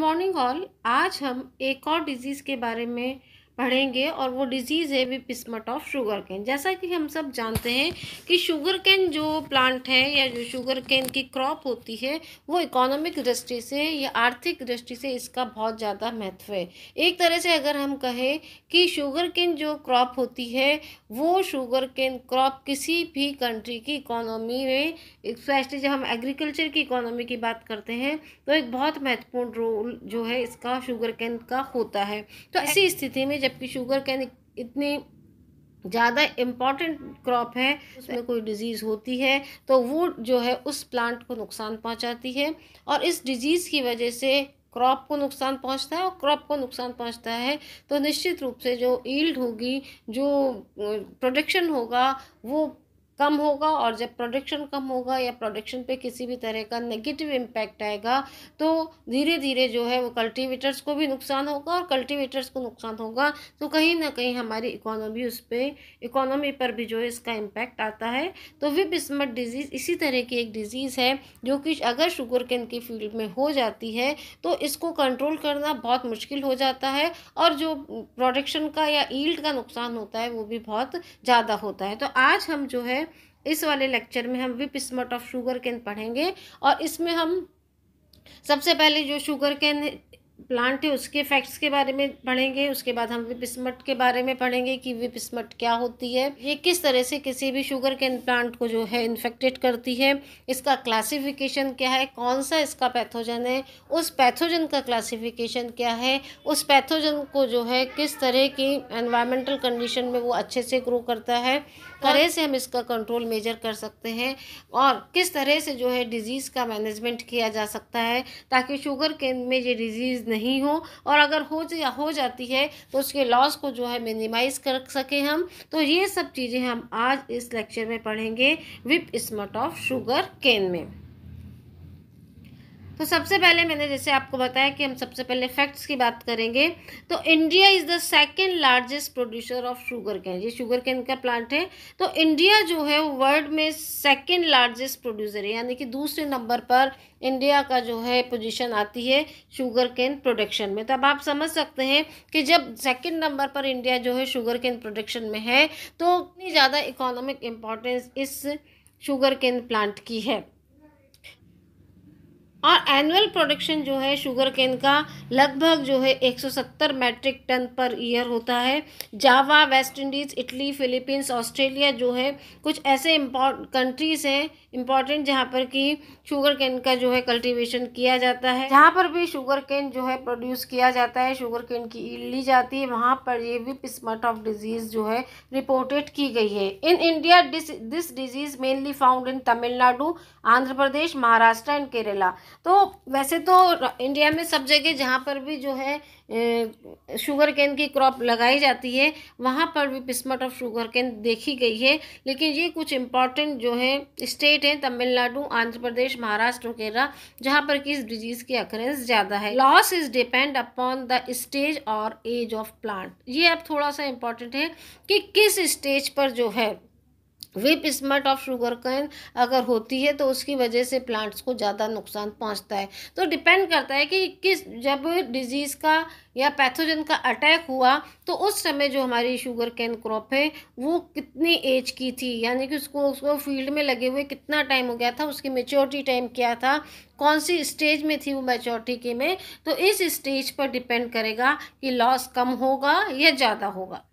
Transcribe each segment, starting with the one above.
Morning all. आज हम एक और डिजीज़ के बारे में पढ़ेंगे और वो डिजीज़ है विपिस्मट ऑफ शुगर केन। जैसा कि हम सब जानते हैं कि शुगर केन जो प्लांट है या जो शुगर केन की क्रॉप होती है वो इकोनॉमिक दृष्टि से या आर्थिक दृष्टि से इसका बहुत ज़्यादा महत्व है। एक तरह से अगर हम कहें कि शुगर केन जो क्रॉप होती है वो शुगर केन क्रॉप किसी भी कंट्री की इकोनॉमी में, स्पेशली जब हम एग्रीकल्चर की इकोनॉमी की बात करते हैं तो एक बहुत महत्वपूर्ण रोल जो है इसका शुगर केन का होता है। तो ऐसी स्थिति में जबकि शुगर केन इतनी ज़्यादा इम्पॉर्टेंट क्रॉप है, उसमें कोई डिजीज़ होती है तो वो जो है उस प्लांट को नुकसान पहुंचाती है और इस डिजीज़ की वजह से क्रॉप को नुकसान पहुंचता है। और क्रॉप को नुकसान पहुंचता है तो निश्चित रूप से जो यील्ड होगी, जो प्रोडक्शन होगा वो कम होगा। और जब प्रोडक्शन कम होगा या प्रोडक्शन पे किसी भी तरह का नेगेटिव इम्पैक्ट आएगा तो धीरे धीरे जो है वो कल्टीवेटर्स को भी नुकसान होगा और कल्टीवेटर्स को नुकसान होगा तो कहीं ना कहीं हमारी इकोनॉमी पर भी जो है इसका इम्पैक्ट आता है। तो विपिस्मट डिजीज़ इसी तरह की एक डिजीज़ है जो कि अगर शुगर केन की फील्ड में हो जाती है तो इसको कंट्रोल करना बहुत मुश्किल हो जाता है और जो प्रोडक्शन का या यील्ड का नुकसान होता है वो भी बहुत ज़्यादा होता है। तो आज हम जो है इस वाले लेक्चर में हम विपिस्मट ऑफ शुगर केन पढ़ेंगे और इसमें हम सबसे पहले जो शुगर केन प्लांट है उसके फैक्ट्स के बारे में पढ़ेंगे। उसके बाद हम विपिस्मट के बारे में पढ़ेंगे कि विपिस्मट क्या होती है, ये किस तरह से किसी भी शुगर केन प्लांट को जो है इन्फेक्टेड करती है, इसका क्लासिफिकेशन क्या है, कौन सा इसका पैथोजन है, उस पैथोजन का क्लासिफिकेशन क्या है, उस पैथोजन को जो है किस तरह की एनवायरमेंटल कंडीशन में वो अच्छे से ग्रो करता है, तरह से हम इसका कंट्रोल मेजर कर सकते हैं और किस तरह से जो है डिजीज़ का मैनेजमेंट किया जा सकता है ताकि शुगर केन में ये डिजीज़ नहीं हो और अगर हो जाती है तो उसके लॉस को जो है मिनिमाइज़ कर सकें हम। तो ये सब चीज़ें हम आज इस लेक्चर में पढ़ेंगे विपिस्मट ऑफ शुगर केन में। तो सबसे पहले मैंने जैसे आपको बताया कि हम सबसे पहले फैक्ट्स की बात करेंगे। तो India is the second largest producer of sugar cane. ये शुगर केन का प्लांट है तो इंडिया जो है वर्ल्ड में सेकंड लार्जेस्ट प्रोड्यूसर है, यानी कि दूसरे नंबर पर इंडिया का जो है पोजीशन आती है शुगर केन प्रोडक्शन में। तो अब आप समझ सकते हैं कि जब सेकंड नंबर पर इंडिया जो है शुगर केन प्रोडक्शन में है तो इतनी ज़्यादा इकोनॉमिक इम्पोर्टेंस इस शुगर केन प्लांट की है। और एनुअल प्रोडक्शन जो है शुगर केन का लगभग जो है 170 मैट्रिक टन पर ईयर होता है। Java, West Indies, Italy, Philippines, Australia जो है कुछ ऐसे कंट्रीज़ हैं इम्पॉर्टेंट जहाँ पर कि शुगर केन का जो है कल्टीवेशन किया जाता है। जहाँ पर भी शुगर केन जो है प्रोड्यूस किया जाता है, शुगर केन की यील्ड ली जाती है, वहाँ पर ये विपिस्मट ऑफ डिजीज़ जो है रिपोर्टेड की गई है। In India this disease mainly found in Tamil Nadu, Andhra Pradesh, Maharashtra and Kerala. तो वैसे तो इंडिया में सब जगह जहाँ पर भी जो है शुगर केन की क्रॉप लगाई जाती है वहाँ पर भी विपिस्मट ऑफ शुगर केन देखी गई है, लेकिन ये कुछ इम्पॉर्टेंट जो है स्टेट हैं तमिलनाडु, आंध्र प्रदेश, महाराष्ट्र, केरला, जहाँ पर कि इस डिजीज़ की अकरेंस ज़्यादा है। Loss is depend upon the stage और एज ऑफ प्लांट। ये अब थोड़ा सा इम्पॉर्टेंट है कि किस स्टेज पर जो है विपिस्मट ऑफ शुगर केन अगर होती है तो उसकी वजह से प्लांट्स को ज़्यादा नुकसान पहुंचता है। तो डिपेंड करता है कि किस जब डिजीज़ का या पैथोजन का अटैक हुआ तो उस समय जो हमारी शुगर केन क्रॉप है वो कितनी एज की थी, यानी कि उसको फील्ड में लगे हुए कितना टाइम हो गया था, उसकी मेच्योरिटी टाइम क्या था, कौन सी स्टेज में थी वो मेच्योरिटी के में। तो इस स्टेज पर डिपेंड करेगा कि लॉस कम होगा या ज़्यादा होगा।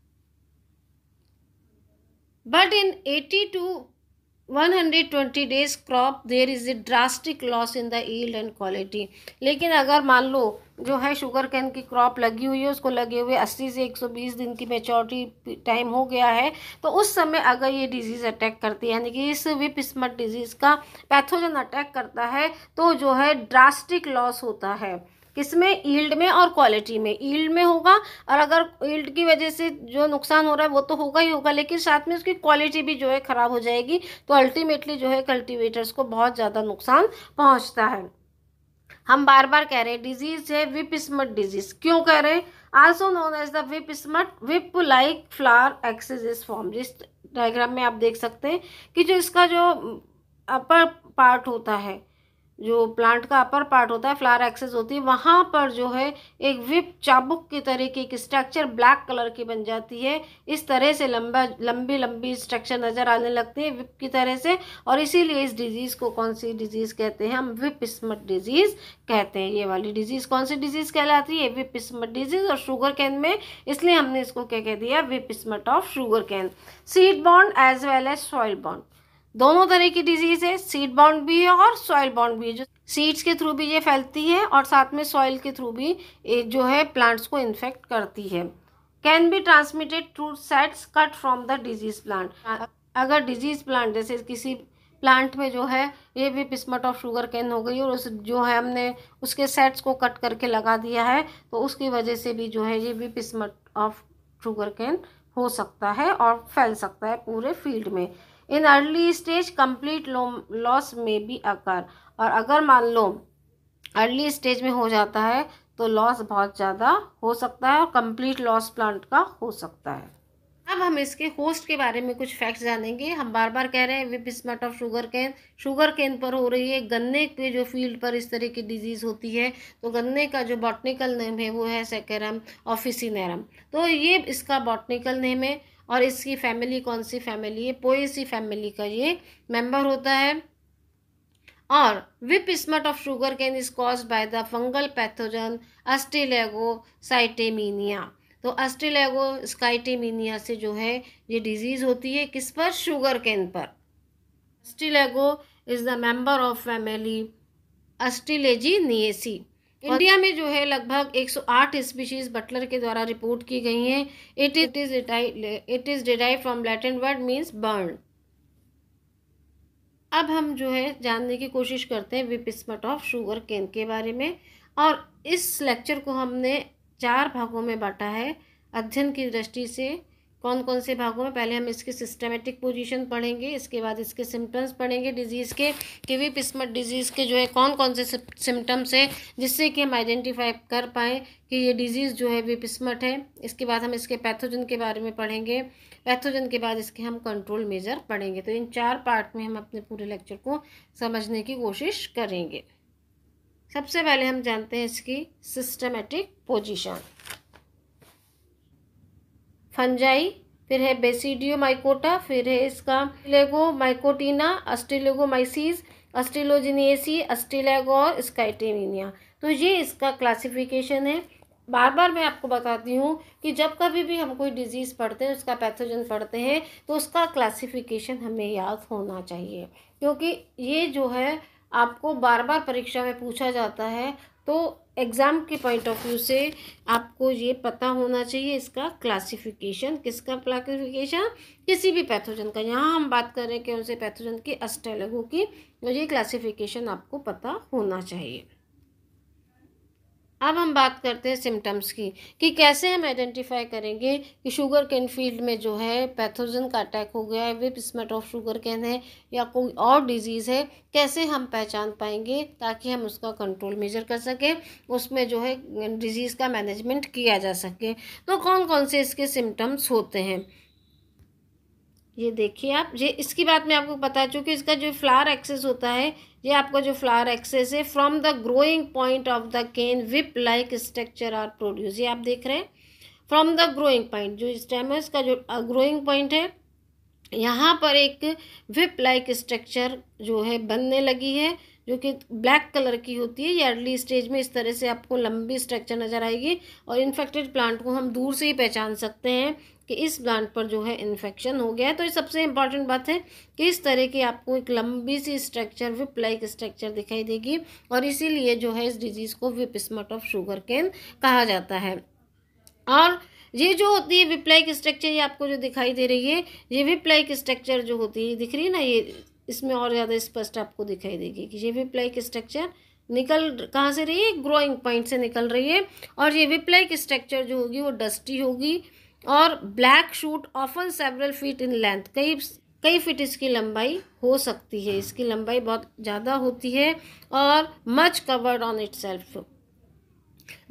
But in 80 to 120 days crop there is a drastic loss in the yield and quality। लेकिन अगर मान लो जो है शुगर केन की क्रॉप लगी हुई है उसको लगे हुए 80 से 120 दिन की मेच्योरिटी टाइम हो गया है तो उस समय अगर ये डिजीज़ अटैक करती है, यानी कि इस विपिस्मट डिजीज़ का पैथोजन अटैक करता है तो जो है ड्रास्टिक लॉस होता है। किसमें? यील्ड में और क्वालिटी में। यील्ड में होगा और अगर यील्ड की वजह से जो नुकसान हो रहा है वो तो होगा ही होगा, लेकिन साथ में उसकी क्वालिटी भी जो है ख़राब हो जाएगी तो अल्टीमेटली जो है कल्टीवेटर्स को बहुत ज़्यादा नुकसान पहुंचता है। हम बार बार कह रहे हैं डिजीज़ है विपिस्मट डिजीज़। क्यों कह रहे हैं? Also known as the whip smut whip like flower axis is form. जिस डायग्राम में आप देख सकते हैं कि जो इसका जो अपर पार्ट होता है जो प्लांट का अपर पार्ट होता है, फ्लावर एक्सेस होती है, वहाँ पर जो है एक विप चाबुक की तरह की एक स्ट्रक्चर ब्लैक कलर की बन जाती है। इस तरह से लंबी लंबी स्ट्रक्चर नज़र आने लगती है विप की तरह से, और इसीलिए इस डिजीज़ को कौन सी डिजीज़ कहते हैं? हम विप स्मट डिजीज़ कहते हैं। ये वाली डिजीज़ कौन सी डिजीज़ कहलाती है? Whip smut disease. और शुगर कैन में इसलिए हमने इसको क्या कह दिया? Whip smut of sugar cane. Seed bond as well as soil bond, दोनों तरह की डिजीज है, सीड बाउंड भी है और सॉइल बाउंड भी है। जो सीड्स के थ्रू भी ये फैलती है और साथ में सॉइल के थ्रू भी जो है प्लांट्स को इन्फेक्ट करती है। Can be transmitted through sets cut from the disease plant. अगर डिजीज प्लांट जैसे किसी प्लांट में जो है ये भी पिस्मट ऑफ शुगर कैन हो गई और उस जो है हमने उसके सेट्स को कट करके लगा दिया है, तो उसकी वजह से भी जो है ये भी पिस्मट ऑफ शुगर कैन हो सकता है और फैल सकता है पूरे फील्ड में। In early stage complete loss में बी अकर, और अगर मान लो अर्ली स्टेज में हो जाता है तो लॉस बहुत ज़्यादा हो सकता है और कंप्लीट लॉस प्लांट का हो सकता है। अब हम इसके होस्ट के बारे में कुछ फैक्ट्स जानेंगे। हम बार बार कह रहे हैं whip smut of sugarcane पर हो रही है। गन्ने के जो फील्ड पर इस तरह की डिजीज़ होती है तो गन्ने का जो बॉटनिकल नेम है वो है सेकेरम ऑफिसिनेरम, तो ये इसका बॉटनिकल नेम है। और इसकी फैमिली कौन सी फैमिली है? पोएसी फैमिली का ये मेंबर होता है। और whip smut of sugarcane is caused by the fungal pathogen ustilago scitaminea. तो अस्टिलेगोसाइटेमिनिया से जो है ये डिजीज़ होती है किस पर? शुगर कैन पर। Ustilago is the member of family Ustilaginaceae. India में जो है लगभग 108 स्पीशीज बटलर के द्वारा रिपोर्ट की गई हैं। It is derive from Latin word means burn. अब हम जो है जानने की कोशिश करते हैं whip smut of sugar cane के बारे में, और इस लेक्चर को हमने 4 भागों में बांटा है अध्ययन की दृष्टि से। कौन कौन से भागों में? पहले हम इसकी सिस्टमेटिक पोजीशन पढ़ेंगे, इसके बाद इसके सिम्टम्स पढ़ेंगे डिजीज़ के, कि विप स्मट डिजीज़ के जो है कौन कौन से सिम्टम्स है जिससे कि हम आइडेंटिफाई कर पाएँ कि ये डिजीज़ जो है विप स्मट है। इसके बाद हम इसके पैथोजन के बारे में पढ़ेंगे, पैथोजन के बाद इसके हम कंट्रोल मेजर पढ़ेंगे। तो इन 4 पार्ट में हम अपने पूरे लेक्चर को समझने की कोशिश करेंगे। सबसे पहले हम जानते हैं इसकी सिस्टमेटिक पोजीशन। फंजाई, फिर है बेसिडियोमाइकोटा, फिर है इसका अस्टिलेगोमाइकोटिना, अस्टिलेगोमाइसीस, अस्टिलोजिनिएसी, अस्टिलेगो और स्काइटेमिनिया। तो ये इसका क्लासिफिकेशन है। बार बार मैं आपको बताती हूँ कि जब कभी भी हम कोई डिजीज़ पढ़ते हैं, उसका पैथोजन पढ़ते हैं, तो उसका क्लासिफिकेशन हमें याद होना चाहिए, क्योंकि ये जो है आपको बार बार परीक्षा में पूछा जाता है। तो एग्ज़ाम के पॉइंट ऑफ व्यू से आपको ये पता होना चाहिए इसका क्लासिफिकेशन। किसका क्लासिफिकेशन? किसी भी पैथोजन का। यहाँ हम बात कर रहे हैं कौन से पैथोजन की? अस्टिलेगो की। तो ये क्लासिफिकेशन आपको पता होना चाहिए। अब हम बात करते हैं सिम्टम्स की, कि कैसे हम आइडेंटिफाई करेंगे कि शुगर कैन फील्ड में जो है पैथोजन का अटैक हो गया है, whip smut of sugar cane है या कोई और डिजीज़ है। कैसे हम पहचान पाएंगे ताकि हम उसका कंट्रोल मेजर कर सकें, उसमें जो है डिजीज़ का मैनेजमेंट किया जा सके। तो कौन कौन से इसके सिम्टम्स होते हैं ये देखिए आप। ये इसकी बात मैं आपको बता चुकी। इसका जो फ्लावर एक्सेस होता है, ये आपका जो फ्लावर एक्सेस है, from the growing point of the cane whip like structure are produce. ये आप देख रहे हैं फ्रॉम द ग्रोइंग पॉइंट, जो स्टेम है इसका जो ग्रोइंग पॉइंट है, यहाँ पर एक विप लाइक स्ट्रक्चर जो है बनने लगी है, जो कि ब्लैक कलर की होती है। ये अर्ली स्टेज में इस तरह से आपको लंबी स्ट्रक्चर नज़र आएगी, और इन्फेक्टेड प्लांट को हम दूर से ही पहचान सकते हैं कि इस प्लांट पर जो है इन्फेक्शन हो गया है। तो ये सबसे इम्पॉर्टेंट बात है कि इस तरह की आपको एक लंबी सी स्ट्रक्चर, विप लाइक स्ट्रक्चर दिखाई देगी, और इसीलिए जो है इस डिजीज़ को whip smut of sugar cane कहा जाता है। और ये जो होती है विप लाइक स्ट्रक्चर, ये आपको जो दिखाई दे रही है, ये विप लाइक स्ट्रक्चर जो होती है, दिख रही है ना, ये इसमें और ज़्यादा स्पष्ट आपको दिखाई देगी कि ये विप लाइक स्ट्रक्चर निकल कहाँ से रही है? ग्रोइंग पॉइंट से निकल रही है। और ये विप लाइक स्ट्रक्चर जो होगी वो डस्टी होगी, और black shoot often several feet in length, कई फीट इसकी लंबाई हो सकती है। इसकी लंबाई बहुत ज़्यादा होती है, और much covered on itself.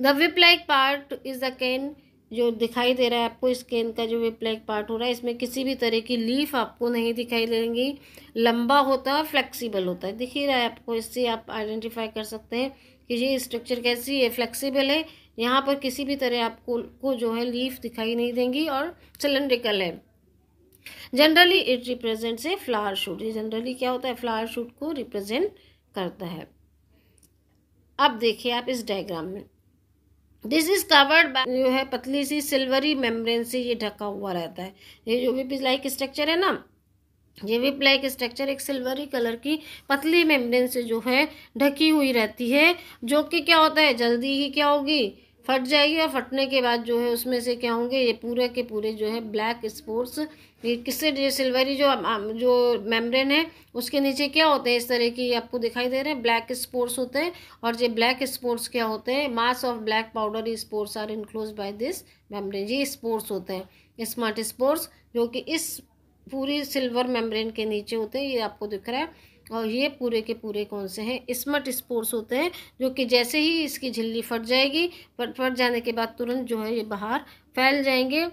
The whip like part is the can जो दिखाई दे रहा है आपको स्केन का जो विप्लैक पार्ट हो रहा है, इसमें किसी भी तरह की लीफ आपको नहीं दिखाई देंगी। लंबा होता है, फ्लेक्सिबल होता है, दिख ही रहा है आपको। इससे आप आइडेंटिफाई कर सकते हैं कि ये स्ट्रक्चर कैसी है, फ्लेक्सिबल है। यहाँ पर किसी भी तरह आपको जो है लीफ दिखाई नहीं देंगी और सिलेंड्रिकल है। Generally it represents a flower shoot. ये जनरली क्या होता है, फ्लावर शूट को रिप्रेजेंट करता है। अब देखिए आप इस डायग्राम में, दिस इज कवर्ड बाय जो है पतली सी सिल्वरी मेम्ब्रेन से ये ढका हुआ रहता है। ये जो विप लाइक स्ट्रक्चर है ना, ये विप लाइक स्ट्रक्चर एक सिल्वरी कलर की पतली मेम्ब्रेन से जो है ढकी हुई रहती है, जो कि क्या होता है, जल्दी ही क्या होगी, फट जाएगी। और फटने के बाद जो है उसमें से क्या होंगे, ये पूरे के पूरे जो है ब्लैक स्पोर्स। ये किससे, जो सिल्वरी जो मेम्ब्रेन है उसके नीचे क्या होते हैं, इस तरह की आपको दिखाई दे रहे हैं ब्लैक स्पोर्स होते हैं। और ये ब्लैक स्पोर्स क्या होते हैं, mass of black powder spores are enclose by this membrane. ये स्पोर्स होते हैं, स्मार्ट स्पोर्स, जो कि इस पूरी सिल्वर मेम्ब्रेन के नीचे होते हैं, ये आपको दिख रहा है। और ये पूरे के पूरे कौन से हैं, स्मट स्पोर्स होते हैं, जो कि जैसे ही इसकी झिल्ली फट जाएगी, फट जाने के बाद तुरंत जो है ये बाहर फैल जाएंगे।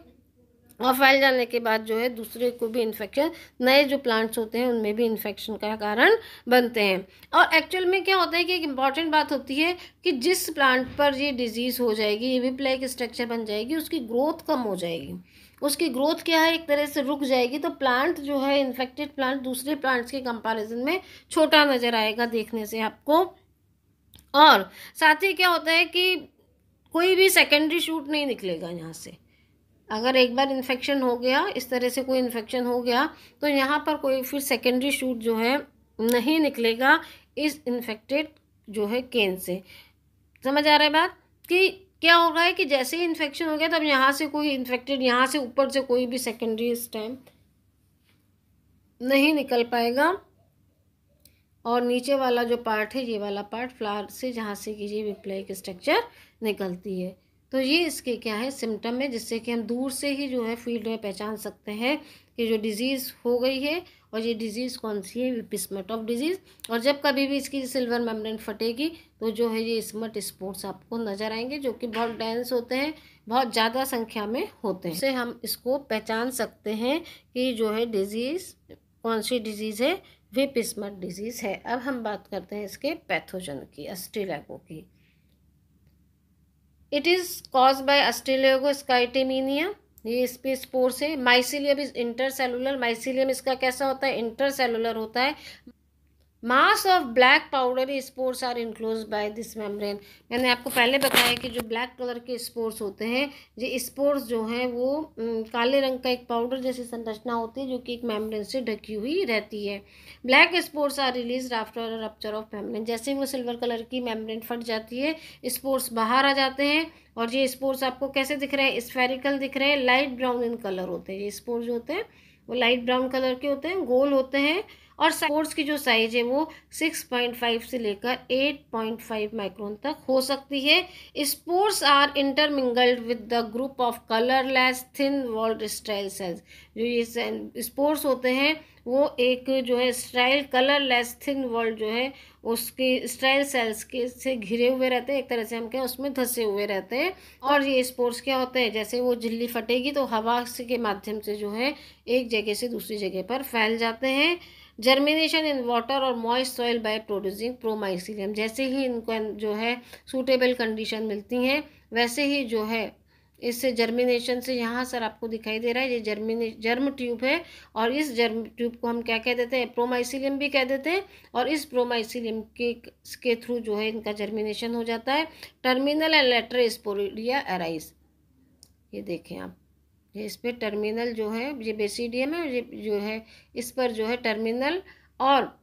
और फैल जाने के बाद जो है दूसरे को भी इन्फेक्शन, नए जो प्लांट्स होते हैं उनमें भी इन्फेक्शन का कारण बनते हैं। और एक्चुअल में क्या होता है कि एक इम्पॉर्टेंट बात होती है कि जिस प्लांट पर ये डिजीज़ हो जाएगी, ये विप लाइक स्ट्रक्चर बन जाएगी, उसकी ग्रोथ कम हो जाएगी। उसकी ग्रोथ क्या है, एक तरह से रुक जाएगी। तो प्लांट जो है, इन्फेक्टेड प्लांट दूसरे प्लांट्स के कंपैरिजन में छोटा नज़र आएगा देखने से आपको। और साथ ही क्या होता है कि कोई भी सेकेंडरी शूट नहीं निकलेगा यहाँ से। अगर एक बार इन्फेक्शन हो गया, इस तरह से कोई इन्फेक्शन हो गया, तो यहाँ पर कोई फिर सेकेंडरी शूट जो है नहीं निकलेगा इस इन्फेक्टेड जो है केन से। समझ आ रहा है बात, कि क्या हो रहा है कि जैसे ही इन्फेक्शन हो गया तब यहाँ से कोई इन्फेक्टेड, यहाँ से ऊपर से कोई भी सेकेंडरी स्टेम नहीं निकल पाएगा। और नीचे वाला जो पार्ट है, ये वाला पार्ट फ्लावर से जहाँ से कि ये विप लाइक स्ट्रक्चर निकलती है। तो ये इसके क्या है, सिम्टम है, जिससे कि हम दूर से ही जो है फील्ड में पहचान सकते हैं कि जो डिजीज़ हो गई है। और ये डिजीज़ कौन सी है, विप स्मट ऑफ डिजीज़। और जब कभी भी इसकी सिल्वर मेम्ब्रेन फटेगी तो जो है ये स्मट स्पॉट्स आपको नज़र आएंगे, जो कि बहुत डेंस होते हैं, बहुत ज़्यादा संख्या में होते हैं। इससे हम इसको पहचान सकते हैं कि जो है डिजीज़ कौन सी डिजीज़ है, विप स्मट डिजीज़ है। अब हम बात करते हैं इसके पैथोजन की, अस्टिलैगो की। It is cause by Ustilago स्काइटेमिनिया, ये इस पे स्पोर्स है। माइसीलियम इज इंटरसेलुलर, माइसीलियम इसका कैसा होता है, इंटरसेलुलर होता है। Mass of black powder spores are enclose by this membrane. मैंने आपको पहले बताया कि जो ब्लैक कलर के स्पोर्स होते हैं, ये स्पोर्स जो हैं वो काले रंग का एक पाउडर जैसी संरचना होती है, जो कि एक मेम्ब्रेन से ढकी हुई रहती है। Black spores are release after rupture of membrane. जैसे वो सिल्वर कलर की मेम्ब्रेन फट जाती है, स्पोर्स बाहर आ जाते हैं। और ये स्पोर्स आपको कैसे दिख रहे हैं, स्फेरिकल दिख रहे हैं, लाइट ब्राउन इन कलर होते हैं। ये स्पोर्स जो होते हैं वो लाइट ब्राउन कलर के होते हैं, गोल होते हैं। और स्पोर्स की जो साइज है वो 6.5 से लेकर 8.5 माइक्रोन तक हो सकती है। Spores are intermingled with the group of colourless thin walled style cells. जो ये स्पोर्स होते हैं वो एक जो है स्टाइल कलरलेस थिन वॉल्ड जो है उसके स्टाइल सेल्स के से घिरे हुए रहते हैं, एक तरह से हम कहें उसमें धंसे हुए रहते हैं। और ये स्पोर्स क्या होते हैं, जैसे वो झिल्ली फटेगी तो हवा के माध्यम से जो है एक जगह से दूसरी जगह पर फैल जाते हैं। जर्मिनेशन इन वाटर और मॉइस्ट सॉइल बाय प्रोड्यूसिंग प्रोमाइसीलियम। जैसे ही इनको जो है सूटेबल कंडीशन मिलती हैं, वैसे ही जो है इससे जर्मिनेशन से, यहाँ सर आपको दिखाई दे रहा है ये जर्म ट्यूब है। और इस जर्म ट्यूब को हम क्या कह देते हैं, प्रोमाइसीलियम भी कह देते हैं। और इस प्रोमाइसीलियम के थ्रू जो है इनका जर्मिनेशन हो जाता है। Terminal and lateral sporidia arise. ये देखें आप, ये इस पर टर्मिनल जो है, ये बेसिडियम है, ये जो है इस पर जो है टर्मिनल और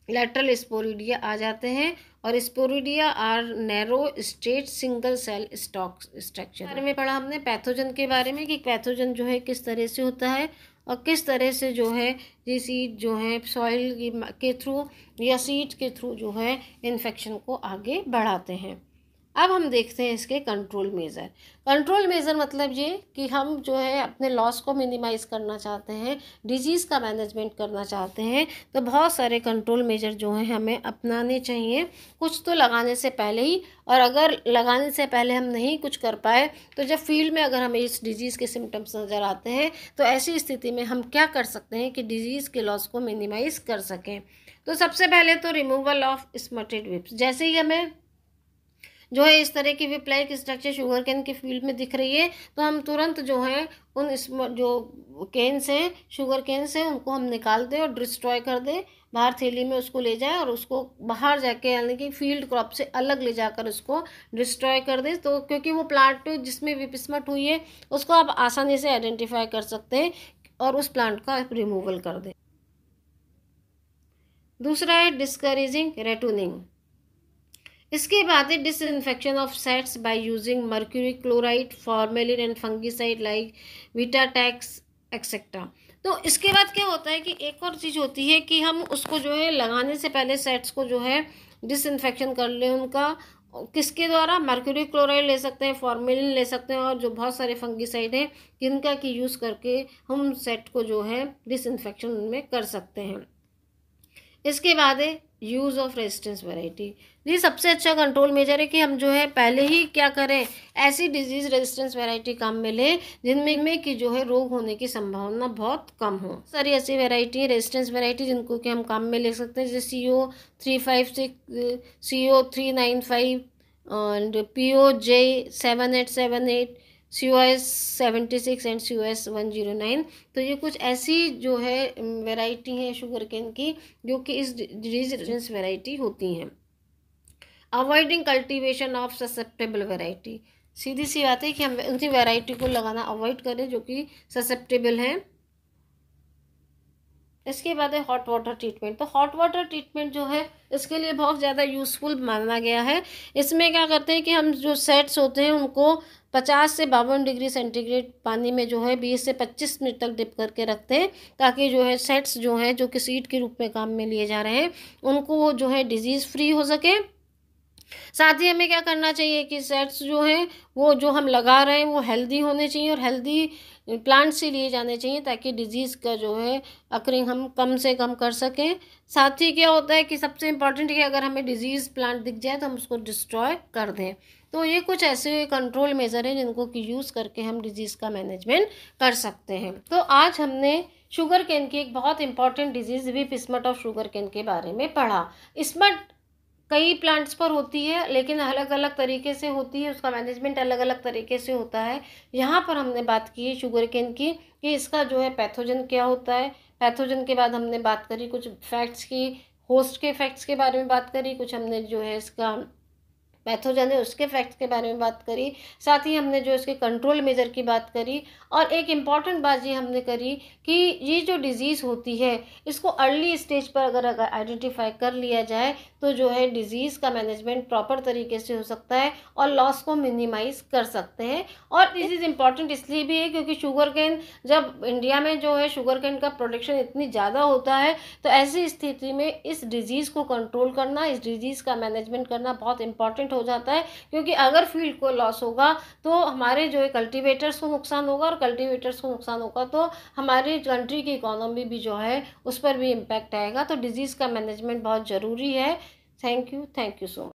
लेटरल स्पोरिडिया आ जाते हैं। और sporidia are narrow straight single cell stalk structure. बारे में पढ़ा हमने पैथोजन के बारे में, कि पैथोजन जो है किस तरह से होता है और किस तरह से जो है ये सीड जो है सॉइल के थ्रू या सीड के थ्रू जो है इन्फेक्शन को आगे बढ़ाते हैं। अब हम देखते हैं इसके कंट्रोल मेज़र। कंट्रोल मेज़र मतलब ये कि हम जो है अपने लॉस को मिनिमाइज़ करना चाहते हैं, डिजीज़ का मैनेजमेंट करना चाहते हैं, तो बहुत सारे कंट्रोल मेजर जो हैं हमें अपनाने चाहिए, कुछ तो लगाने से पहले ही। और अगर लगाने से पहले हम नहीं कुछ कर पाए, तो जब फील्ड में अगर हमें इस डिजीज़ के सिम्टम्स नज़र आते हैं, तो ऐसी स्थिति में हम क्या कर सकते हैं कि डिजीज़ के लॉस को मिनिमाइज़ कर सकें। तो सबसे पहले तो रिमूवल ऑफ स्मटेड विप्स। जैसे ही हमें जो है इस तरह की whip like structure sugar cane के फील्ड में दिख रही है, तो हम तुरंत जो है उन जो can say, sugar can say, उनको हम निकाल दें और डिस्ट्रॉय कर दें, बाहर थैली में उसको ले जाएं और उसको बाहर जाके यानी कि फील्ड क्रॉप से अलग ले जाकर उसको डिस्ट्रॉय कर दें। तो क्योंकि वो प्लांट जिसमें विप स्मट हुई है उसको आप आसानी से आइडेंटिफाई कर सकते हैं और उस प्लांट का रिमूवल कर दें। दूसरा है डिस्करेजिंग रेटूनिंग। इसके बाद है disinfection of sets by using mercury chloride, formalin and fungicide like Vitavax etcetera. तो इसके बाद क्या होता है कि एक और चीज़ होती है कि हम उसको जो है लगाने से पहले सेट्स को जो है डिसइंफेक्शन कर लें उनका। किसके द्वारा? मर्क्यूरी क्लोराइड ले सकते हैं, फॉर्मेलिन ले सकते हैं, और जो बहुत सारे फंगिसाइड हैं जिनका की यूज़ करके हम सेट को जो है डिसइंफेक्शन उनमें कर सकते हैं। इसके बाद है यूज़ ऑफ रेजिस्टेंस वैरायटी। ये सबसे अच्छा कंट्रोल मेजर है कि हम जो है पहले ही क्या करें, ऐसी डिजीज़ रेजिस्टेंस वैरायटी काम में लें जिनमें कि जो है रोग होने की संभावना बहुत कम हो। सारी ऐसी वैरायटी है रेजिस्टेंस वैरायटी जिनको कि हम काम में ले सकते हैं, जैसे CO356, CO395 and POJ7878, COS76 and COS109। तो ये कुछ ऐसी जो है वैरायटी है शुगर केन की जो कि इस डिजीज रेजिस्टेंस वैरायटी होती हैं। Avoiding cultivation of susceptible variety. सीधी सी बात है कि हम उनकी वैरायटी को लगाना अवॉइड करें जो कि ससेप्टेबल हैं। इसके बाद है हॉट वाटर ट्रीटमेंट। तो हॉट वाटर ट्रीटमेंट जो है इसके लिए बहुत ज़्यादा यूज़फुल माना गया है। इसमें क्या करते हैं कि हम जो सेट्स होते हैं उनको 50 से 52 डिग्री सेंटीग्रेड पानी में जो है 20 से 25 मिनट तक डिप करके रखते हैं, ताकि जो है सेट्स जो हैं जो कि सीड के रूप में काम में लिए जा रहे हैं उनको वो जो है डिजीज़ फ्री हो सके। साथ ही हमें क्या करना चाहिए कि सेट्स जो हैं वो जो हम लगा रहे हैं वो हेल्दी होने चाहिए और हेल्दी प्लांट से लिए जाने चाहिए, ताकि डिजीज़ का जो है अकरिंग हम कम से कम कर सकें। साथ ही क्या होता है कि सबसे इम्पॉर्टेंट है कि अगर हमें डिजीज़ प्लांट दिख जाए तो हम उसको डिस्ट्रॉय कर दें। तो ये कुछ ऐसे कंट्रोल मेजर हैं जिनको कि यूज़ करके हम डिजीज़ का मैनेजमेंट कर सकते हैं। तो आज हमने शुगर केन की एक बहुत important disease whip smut of sugar cane के बारे में पढ़ा। स्मट कई प्लांट्स पर होती है लेकिन अलग अलग तरीके से होती है, उसका मैनेजमेंट अलग अलग तरीके से होता है। यहाँ पर हमने बात की है शुगर केन की कि इसका जो है पैथोजन क्या होता है। पैथोजन के बाद हमने बात करी कुछ फैक्ट्स की, होस्ट के फैक्ट्स के बारे में बात करी, कुछ हमने जो है इसका पैथोजन है उसके फैक्ट्स के बारे में बात करी, साथ ही हमने जो इसके कंट्रोल मेजर की बात करी। और एक इम्पॉर्टेंट बात ये हमने करी कि ये जो डिज़ीज़ होती है इसको अर्ली स्टेज पर अगर आइडेंटिफाई कर लिया जाए तो जो है डिज़ीज़ का मैनेजमेंट प्रॉपर तरीके से हो सकता है और लॉस को मिनिमाइज़ कर सकते हैं। और डिजीज़ इम्पॉर्टेंट इसलिए भी है क्योंकि शुगर केन, जब इंडिया में जो है शुगर केन का प्रोडक्शन इतनी ज़्यादा होता है तो ऐसी स्थिति में इस डिज़ीज़ को कंट्रोल करना, इस डिज़ीज़ का मैनेजमेंट करना बहुत इंपॉर्टेंट हो जाता है। क्योंकि अगर फील्ड को लॉस होगा तो हमारे जो है कल्टीवेटर्स को नुकसान होगा, और कल्टीवेटर्स को नुकसान होगा तो हमारी कंट्री की इकोनॉमी भी जो है उस पर भी इम्पैक्ट आएगा। तो डिजीज़ का मैनेजमेंट बहुत ज़रूरी है। Thank you so much.